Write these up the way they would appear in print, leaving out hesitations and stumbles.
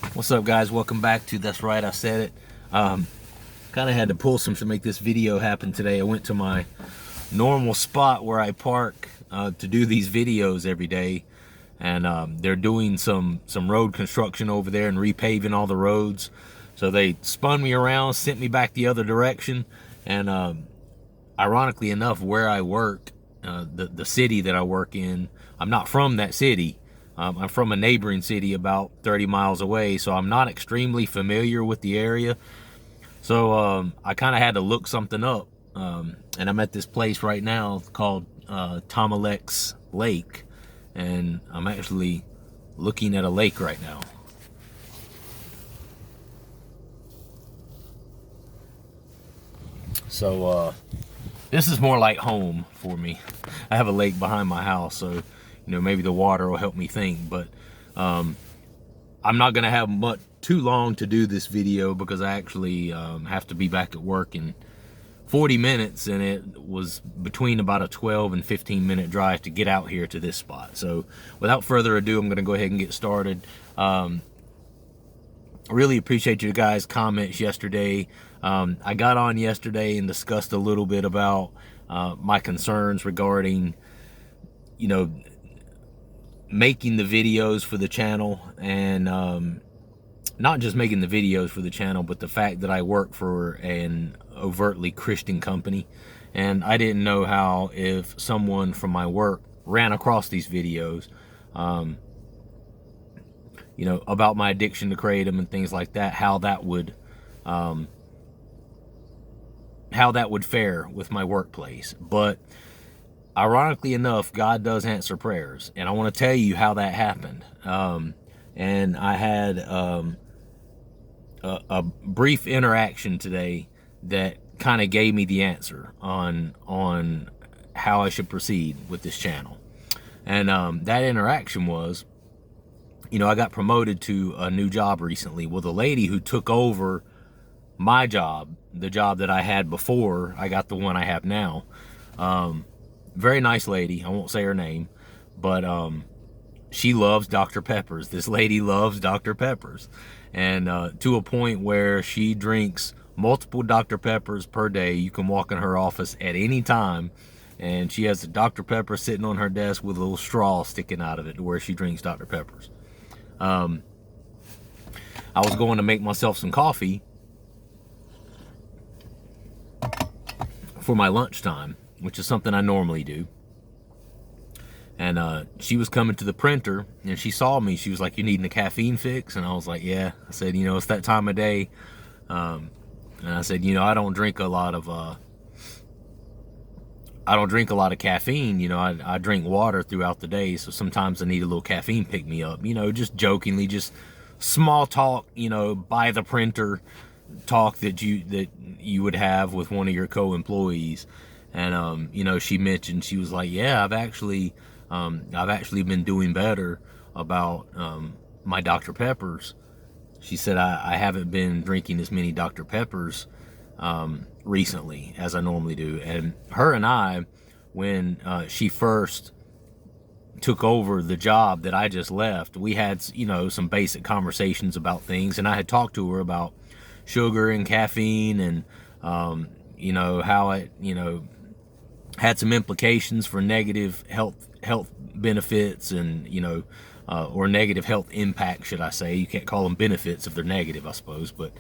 What's up, guys? Welcome back to That's Right, I Said It. Kind of had to pull some to make this video happen today. I went to my normal spot where I park to do these videos every day, and they're doing some road construction over there and repaving all the roads. So they spun me around, sent me back the other direction, and ironically enough, where I work, the city that I work in, I'm not from that city. I'm from a neighboring city about 30 miles away, so I'm not extremely familiar with the area. So I kind of had to look something up, and I'm at this place right now called Tomalex Lake, and I'm actually looking at a lake right now. So this is more like home for me. I have a lake behind my house, so maybe the water will help me think. But I'm not gonna have too long to do this video because I actually have to be back at work in 40 minutes, and it was between about a 12 and 15 minute drive to get out here to this spot. So without further ado, I'm gonna go ahead and get started. Really appreciate you guys' comments yesterday. I got on yesterday and discussed a little bit about my concerns regarding making the videos for the channel, and not just making the videos for the channel, but the fact that I work for an overtly Christian company, and I didn't know how, if someone from my work ran across these videos, about my addiction to Kratom and things like that, how that would fare with my workplace. But ironically enough, God does answer prayers, and I want to tell you how that happened. And I had a brief interaction today that kind of gave me the answer on how I should proceed with this channel. And that interaction was, I got promoted to a new job recently. Well, the lady who took over my job, the job that I had before I got the one I have now, very nice lady. I won't say her name, but she loves Dr. Peppers. This lady loves Dr. Peppers, and to a point where she drinks multiple Dr. Peppers per day. You can walk in her office at any time, and she has a Dr. Pepper sitting on her desk with a little straw sticking out of it to where she drinks Dr. Peppers. I was going to make myself some coffee for my lunchtime, which is something I normally do. And she was coming to the printer, and she saw me. She was like, "You needing a caffeine fix?" And I was like, "Yeah." I said, "It's that time of day." And I said, "I don't drink a lot of caffeine. I drink water throughout the day, so sometimes I need a little caffeine pick me up." Just jokingly, just small talk, by the printer talk that you would have with one of your co-employees. And she mentioned, she was like, "Yeah, I've actually been doing better about my Dr. Peppers." She said, I haven't been drinking as many Dr. Peppers recently as I normally do. And her and I, when she first took over the job that I just left, we had some basic conversations about things, and I had talked to her about sugar and caffeine, and how it had some implications for negative health benefits, and or negative health impact, should I say. You can't call them benefits if they're negative, I suppose. But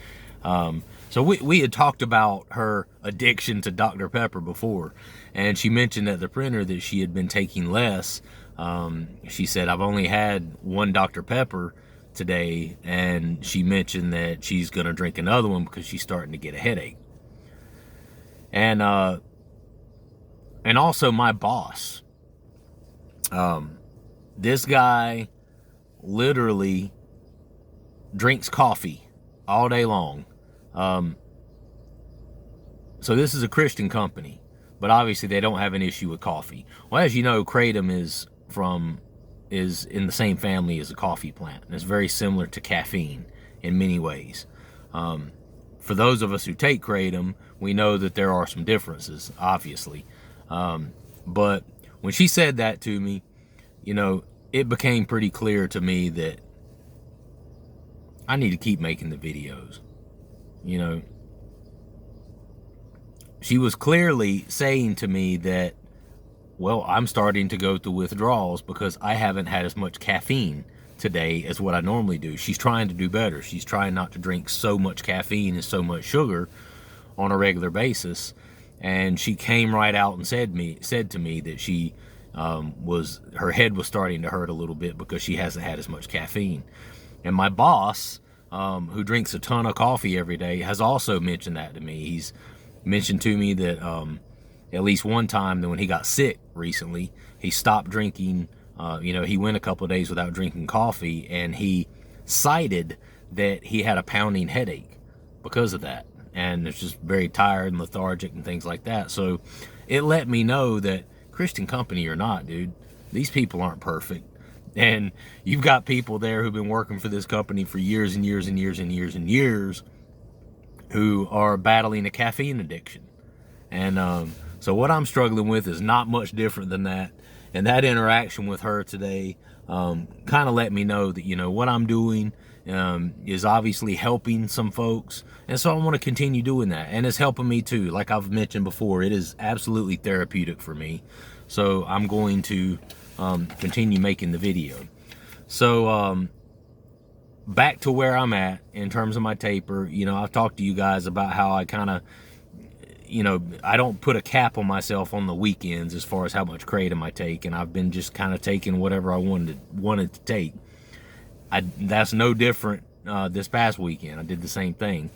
so we had talked about her addiction to Dr. Pepper before, and she mentioned at the printer that she had been taking less. She said, "I've only had one Dr. Pepper today," and she mentioned that she's going to drink another one because she's starting to get a headache. And also my boss, this guy literally drinks coffee all day long. So this is a Christian company, but obviously they don't have an issue with coffee. Well, as you know, Kratom is in the same family as a coffee plant, and it's very similar to caffeine in many ways. For those of us who take Kratom, we know that there are some differences, obviously. But when she said that to me, it became pretty clear to me that I need to keep making the videos. You know, she was clearly saying to me that, well, I'm starting to go through withdrawals because I haven't had as much caffeine today as what I normally do. She's trying to do better. She's trying not to drink so much caffeine and so much sugar on a regular basis. And she came right out and said to me that she her head was starting to hurt a little bit because she hasn't had as much caffeine. And my boss, who drinks a ton of coffee every day, has also mentioned that to me. He's mentioned to me that at least one time that when he got sick recently, he stopped drinking. He went a couple of days without drinking coffee, and he cited that he had a pounding headache because of that. And it's just very tired and lethargic and things like that. So it let me know that, Christian company or not, dude, these people aren't perfect. And you've got people there who've been working for this company for years and years and years and years and years who are battling a caffeine addiction. And so what I'm struggling with is not much different than that. And that interaction with her today kind of let me know that, what I'm doing is obviously helping some folks. And so I want to continue doing that. And it's helping me too. Like I've mentioned before, it is absolutely therapeutic for me. So I'm going to continue making the video. So back to where I'm at in terms of my taper. I've talked to you guys about how I kind of, I don't put a cap on myself on the weekends as far as how much Kratom I take, and I've been just kind of taking whatever I wanted to take. That's no different this past weekend. I did the same thing.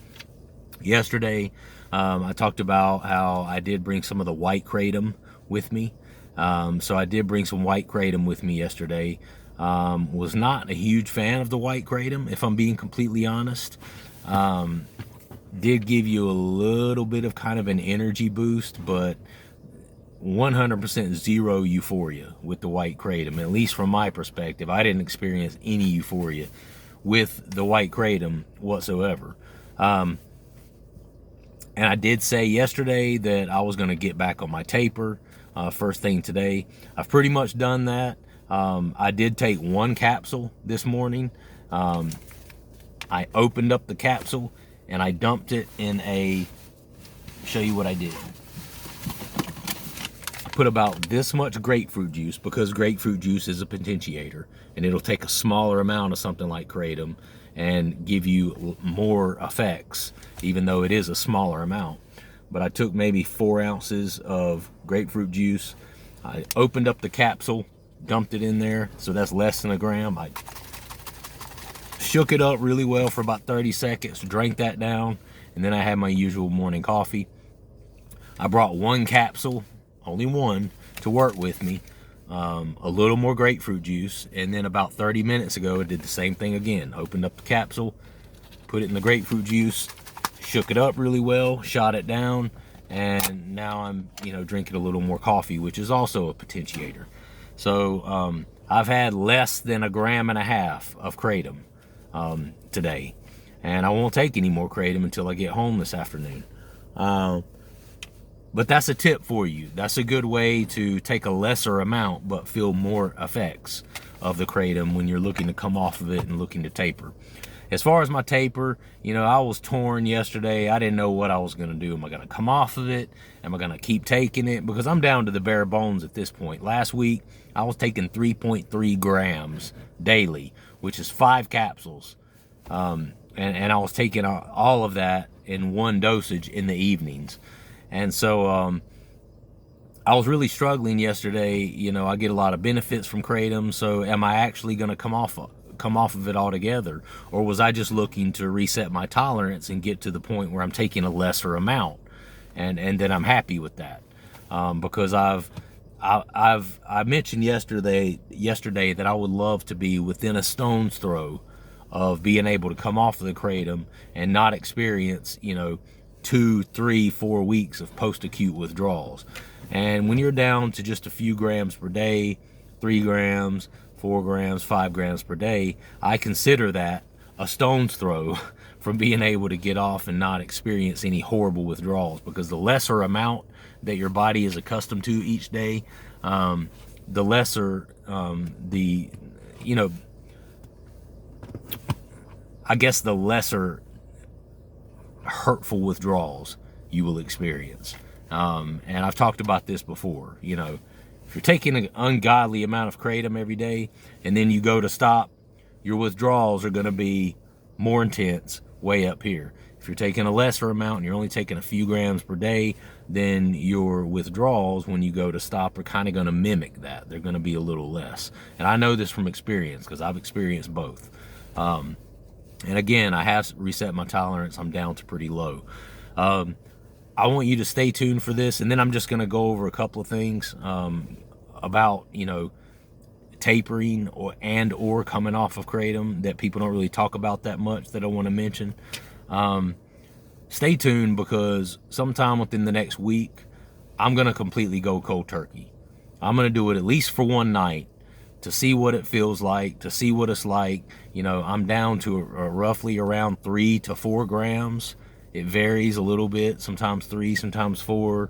Yesterday, I talked about how I did bring some of the white Kratom with me. So I did bring some white Kratom with me yesterday. Was not a huge fan of the white Kratom, if I'm being completely honest. Did give you a little bit of kind of an energy boost, but 100% zero euphoria with the white Kratom. At least from my perspective, I didn't experience any euphoria with the white Kratom whatsoever. And I did say yesterday that I was going to get back on my taper first thing today. I've pretty much done that. I did take one capsule this morning. I opened up the capsule and I dumped it in show you what I did. I put about this much grapefruit juice, because grapefruit juice is a potentiator, and it'll take a smaller amount of something like Kratom and give you more effects, even though it is a smaller amount. But I took maybe 4 ounces of grapefruit juice. I opened up the capsule, dumped it in there, so that's less than a gram. I shook it up really well for about 30 seconds, drank that down, and then I had my usual morning coffee. I brought one capsule, only one, to work with me, a little more grapefruit juice, and then about 30 minutes ago I did the same thing again. Opened up the capsule, put it in the grapefruit juice, shook it up really well, shot it down, and now I'm drinking a little more coffee, which is also a potentiator. So I've had less than 1.5 grams of Kratom today, and I won't take any more Kratom until I get home this afternoon. But that's a tip for you. That's a good way to take a lesser amount but feel more effects of the Kratom when you're looking to come off of it and looking to taper. As far as my taper, I was torn yesterday. I didn't know what I was going to do. Am I going to come off of it? Am I going to keep taking it? Because I'm down to the bare bones at this point. Last week, I was taking 3.3 grams daily, which is 5 capsules. And I was taking all of that in one dosage in the evenings. And so I was really struggling yesterday. I get a lot of benefits from Kratom. So am I actually going to come off of it altogether? Or was I just looking to reset my tolerance and get to the point where I'm taking a lesser amount? And then I'm happy with that. Because I mentioned yesterday that I would love to be within a stone's throw of being able to come off of the Kratom and not experience, 2, 3, 4 weeks of post-acute withdrawals. And when you're down to just a few grams per day, 3 grams, 4 grams, 5 grams per day, I consider that a stone's throw from being able to get off and not experience any horrible withdrawals. Because the lesser amount that your body is accustomed to each day, the lesser I guess, the lesser hurtful withdrawals you will experience. And I've talked about this before. You know, if you're taking an ungodly amount of Kratom every day and then you go to stop, your withdrawals are going to be more intense way up here. If you're taking a lesser amount and you're only taking a few grams per day, then your withdrawals when you go to stop are kind of going to mimic that. They're going to be a little less. And I know this from experience because I've experienced both. And again, I have reset my tolerance. I'm down to pretty low. I want you to stay tuned for this, and then I'm just going to go over a couple of things about, you know, tapering or coming off of Kratom that people don't really talk about that much that I want to mention. Stay tuned, because sometime within the next week, I'm going to completely go cold turkey. I'm going to do it at least for one night to see what it feels like, to see what it's like. You know, I'm down to roughly around 3 to 4 grams. It varies a little bit, sometimes 3, sometimes 4.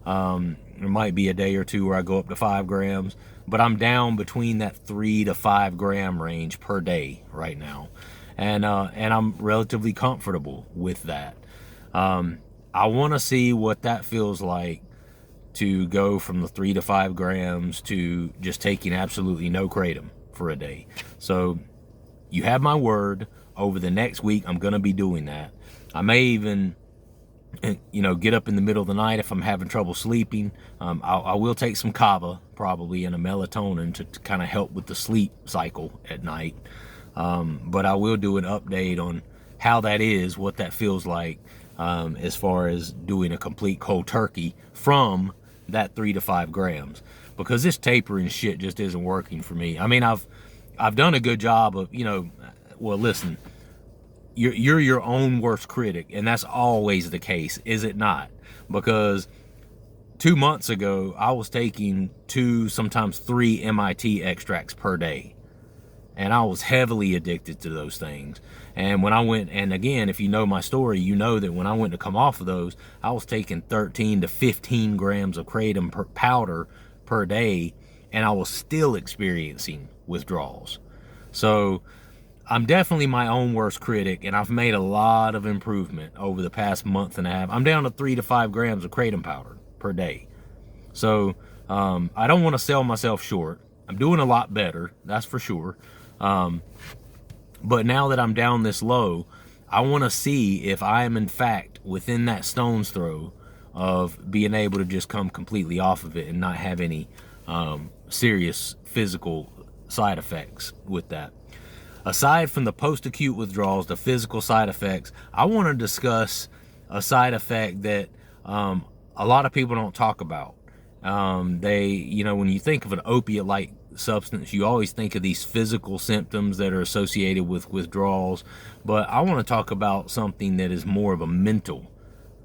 There might be a day or two where I go up to 5 grams, but I'm down between that 3 to 5 gram range per day right now. And I'm relatively comfortable with that. I want to see what that feels like to go from the 3 to 5 grams to just taking absolutely no Kratom for a day. So you have my word, over the next week I'm going to be doing that. I may even, you know, get up in the middle of the night if I'm having trouble sleeping. I will take some kava probably and a melatonin to kind of help with the sleep cycle at night. But I will do an update on how that is, what that feels like, as far as doing a complete cold turkey from that 3 to 5 grams, because this tapering shit just isn't working for me. I mean, I've done a good job of, you know, well, listen, you're your own worst critic, and that's always the case, is it not? Because 2 months ago, I was taking 2, sometimes 3 MIT extracts per day. And I was heavily addicted to those things. And when I went, and again, if you know my story, you know that when I went to come off of those, I was taking 13 to 15 grams of Kratom powder per day, and I was still experiencing withdrawals. So I'm definitely my own worst critic, and I've made a lot of improvement over the past month and a half. I'm down to 3 to 5 grams of Kratom powder per day. So I don't want to sell myself short. I'm doing a lot better, that's for sure. But now that I'm down this low, I want to see if I am in fact within that stone's throw of being able to just come completely off of it and not have any serious physical side effects with that. Aside from the post-acute withdrawals, the physical side effects, I want to discuss a side effect that a lot of people don't talk about. You know, when you think of an opiate-like substance, you always think of these physical symptoms that are associated with withdrawals, but I want to talk about something that is more of a mental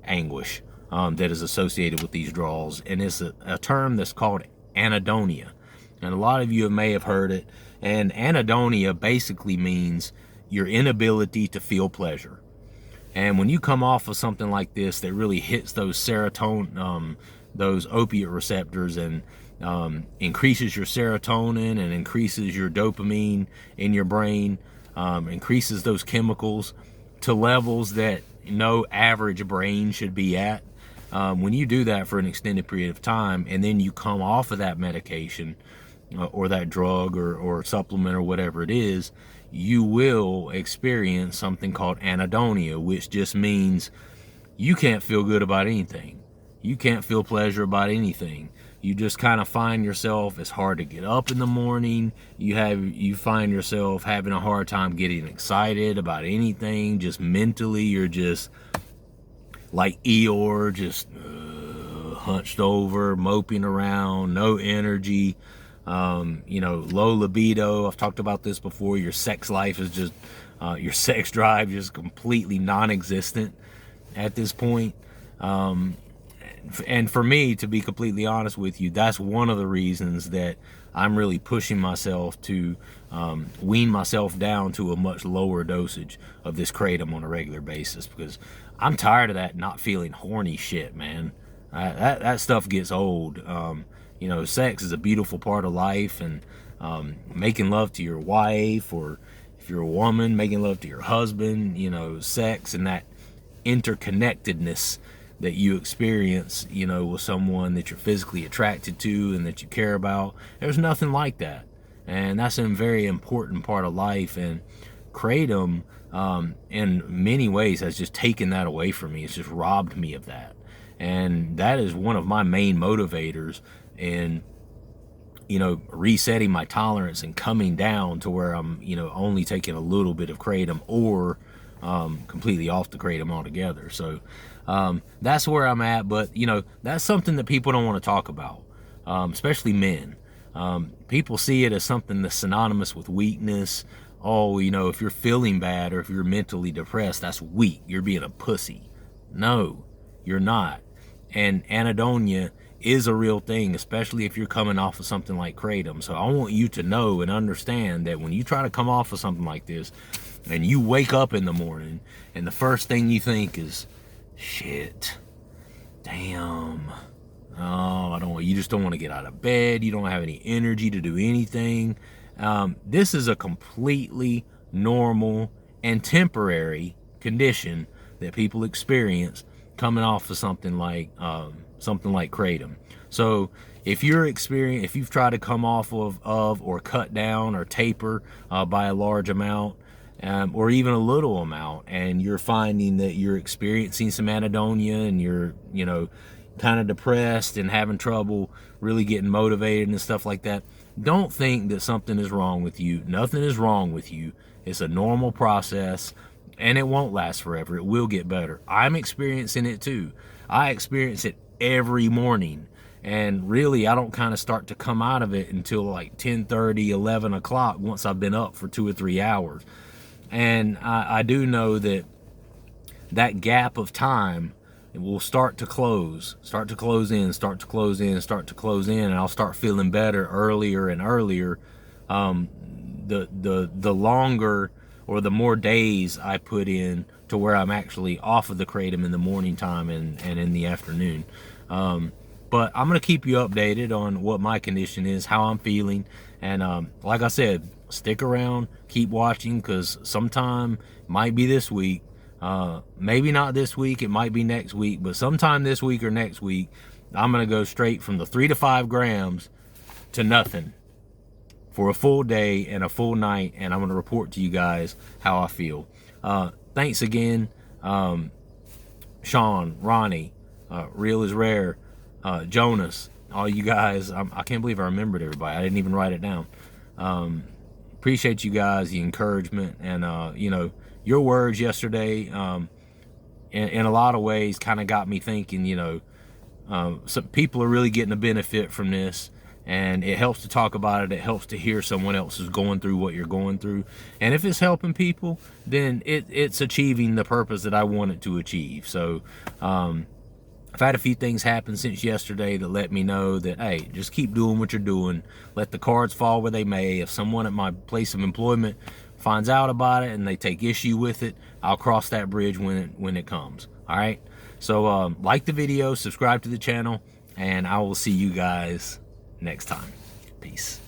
anguish that is associated with these withdrawals, and it's a term that's called anhedonia, and a lot of you may have heard it. And anhedonia basically means your inability to feel pleasure. And when you come off of something like this that really hits those serotonin, those opiate receptors, and increases your serotonin and increases your dopamine in your brain, increases those chemicals to levels that no average brain should be at. When you do that for an extended period of time, and then you come off of that medication or that drug or supplement or whatever it is, you will experience something called anhedonia, which just means you can't feel good about anything. You can't feel pleasure about anything. You just kind of find yourself, it's hard to get up in the morning. You find yourself having a hard time getting excited about anything. Just mentally, you're just like Eeyore, just hunched over, moping around, no energy. You know, low libido. I've talked about this before. Your sex life is just, your sex drive just completely non-existent at this point. And for me, to be completely honest with you, that's one of the reasons that I'm really pushing myself to wean myself down to a much lower dosage of this Kratom on a regular basis, because I'm tired of that not feeling horny shit, man. That stuff gets old. You know, sex is a beautiful part of life, and making love to your wife, or if you're a woman, making love to your husband, you know, sex and that interconnectedness that you experience, you know, with someone that you're physically attracted to and that you care about. There's nothing like that. And that's a very important part of life. And Kratom, in many ways, has just taken that away from me. It's just robbed me of that. And that is one of my main motivators in, you know, resetting my tolerance and coming down to where I'm, you know, only taking a little bit of Kratom or completely off the Kratom altogether. So that's where I'm at. But, you know, that's something that people don't want to talk about, especially men. People see it as something that's synonymous with weakness. Oh, you know, if you're feeling bad or if you're mentally depressed, that's weak. You're being a pussy. No, you're not. And anhedonia is a real thing, especially if you're coming off of something like Kratom. So I want you to know and understand that when you try to come off of something like this and you wake up in the morning and the first thing you think is, shit, damn, oh, you just don't want to get out of bed. You don't have any energy to do anything. This is a completely normal and temporary condition that people experience coming off of something like Kratom. So if you've tried to come off of or cut down or taper by a large amount, or even a little amount, and you're finding that you're experiencing some anhedonia and you're, you know, kind of depressed and having trouble really getting motivated and stuff like that, don't think that something is wrong with you. Nothing is wrong with you. It's a normal process, and it won't last forever. It will get better. I'm experiencing it too. I experience it every morning, and really I don't kind of start to come out of it until like 10:30, 11 o'clock once I've been up for 2 or 3 hours. And I do know that gap of time will start to close in, and I'll start feeling better earlier and earlier. The longer or the more days I put in to where I'm actually off of the Kratom in the morning time and in the afternoon. But I'm going to keep you updated on what my condition is, how I'm feeling. And like I said, stick around, keep watching, because sometime, might be this week, maybe not this week, it might be next week, but sometime this week or next week, I'm going to go straight from the 3 to 5 grams to nothing for a full day and a full night, and I'm going to report to you guys how I feel. Thanks again, Sean, Ronnie, Real is Rare, Jonas, all you guys. I can't believe I remembered everybody. I didn't even write it down. Appreciate you guys, the encouragement, and you know, your words yesterday in a lot of ways kind of got me thinking, you know, some people are really getting a benefit from this, and it helps to talk about it. It helps to hear someone else is going through what you're going through, and if it's helping people, then it's achieving the purpose that I want it to achieve. So I've had a few things happen since yesterday that let me know that, hey, just keep doing what you're doing. Let the cards fall where they may. If someone at my place of employment finds out about it and they take issue with it, I'll cross that bridge when it comes. All right? So like the video, subscribe to the channel, and I will see you guys next time. Peace.